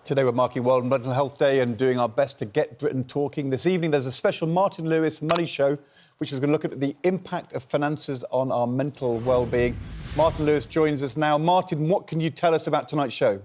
Today we're marking World Mental Health Day and doing our best to get Britain talking. This evening there's a special Martin Lewis Money Show, which is going to look at the impact of finances on our mental well-being. Martin Lewis joins us now. Martin, what can you tell us about tonight's show?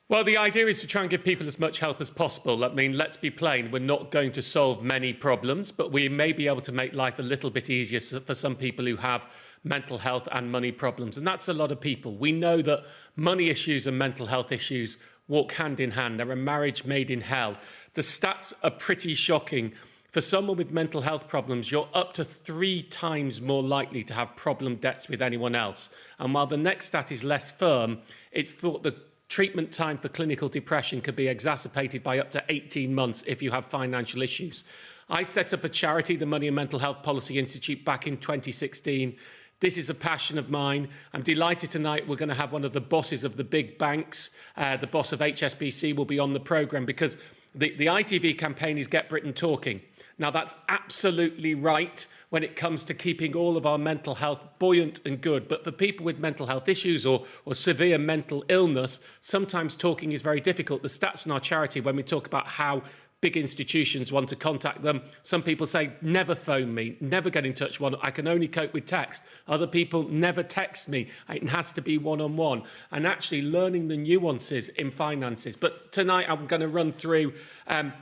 Well, the idea is to try and give people as much help as possible. I mean, let's be plain, we're not going to solve many problems, but we may be able to make life a little bit easier for some people who have mental health and money problems. And that's a lot of people. We know that money issues and mental health issues walk hand in hand. They're a marriage made in hell. The stats are pretty shocking. For someone with mental health problems, you're up to 3 times more likely to have problem debts with anyone else. And while the next stat is less firm, it's thought that treatment time for clinical depression could be exacerbated by up to 18 months if you have financial issues. I set up a charity, the Money and Mental Health Policy Institute, back in 2016. This is a passion of mine. I'm delighted tonight we're going to have one of the bosses of the big banks, the boss of HSBC, will be on the programme because the ITV campaign is Get Britain Talking. Now, that's absolutely right when it comes to keeping all of our mental health buoyant and good. But for people with mental health issues or severe mental illness, sometimes talking is very difficult. The stats in our charity, when we talk about how big institutions want to contact them, some people say, never phone me, never get in touch. I can only cope with text. Other people, never text me. It has to be one-on-one. And actually learning the nuances in finances. But tonight I'm going to run through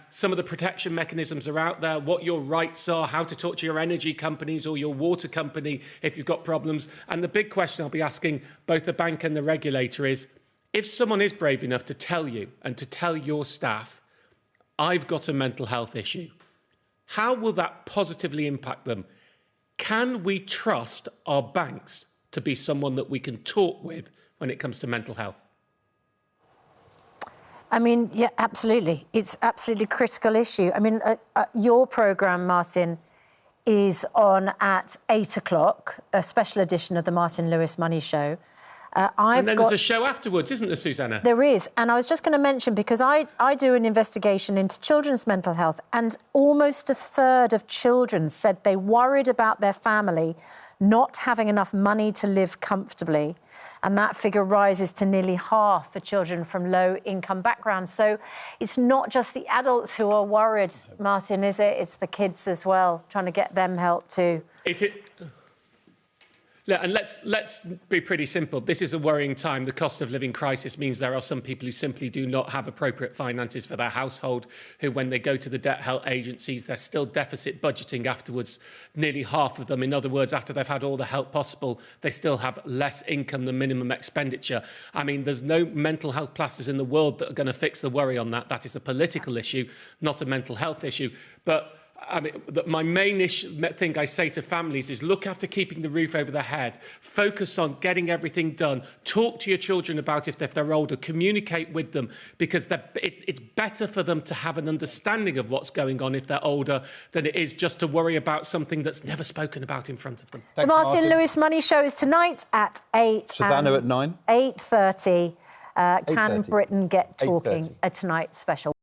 some of the protection mechanisms are out there, what your rights are, how to talk to your energy companies or your water company if you've got problems. And the big question I'll be asking both the bank and the regulator is, if someone is brave enough to tell you and to tell your staff, I've got a mental health issue, how will that positively impact them? Can we trust our banks to be someone that we can talk with when it comes to mental health? I mean, yeah, absolutely. It's absolutely a critical issue. I mean, your programme, Martin, is on at 8 o'clock, a special edition of the Martin Lewis Money Show. And then there's a show afterwards, isn't there, Susanna? There is. And I was just going to mention, because I do an investigation into children's mental health, and almost a third of children said they worried about their family not having enough money to live comfortably. And that figure rises to nearly half for children from low-income backgrounds. So it's not just the adults who are worried, Martin, is it? It's the kids as well, trying to get them help too. And let's be pretty simple. This is a worrying time. The cost of living crisis means there are some people who simply do not have appropriate finances for their household, who, when they go to the debt help agencies, they're still deficit budgeting afterwards, nearly half of them. In other words, after they've had all the help possible, they still have less income than minimum expenditure. I mean, there's no mental health plasters in the world that are going to fix the worry on that. That is a political issue, not a mental health issue. But I mean, my main thing I say to families is look after keeping the roof over their head, focus on getting everything done, talk to your children about if they're older, communicate with them, because it's better for them to have an understanding of what's going on if they're older than it is just to worry about something that's never spoken about in front of them. The Martin Lewis Money Show is tonight at 8. Susanna at 9. 8:30. Can Britain Get Talking? A Tonight special.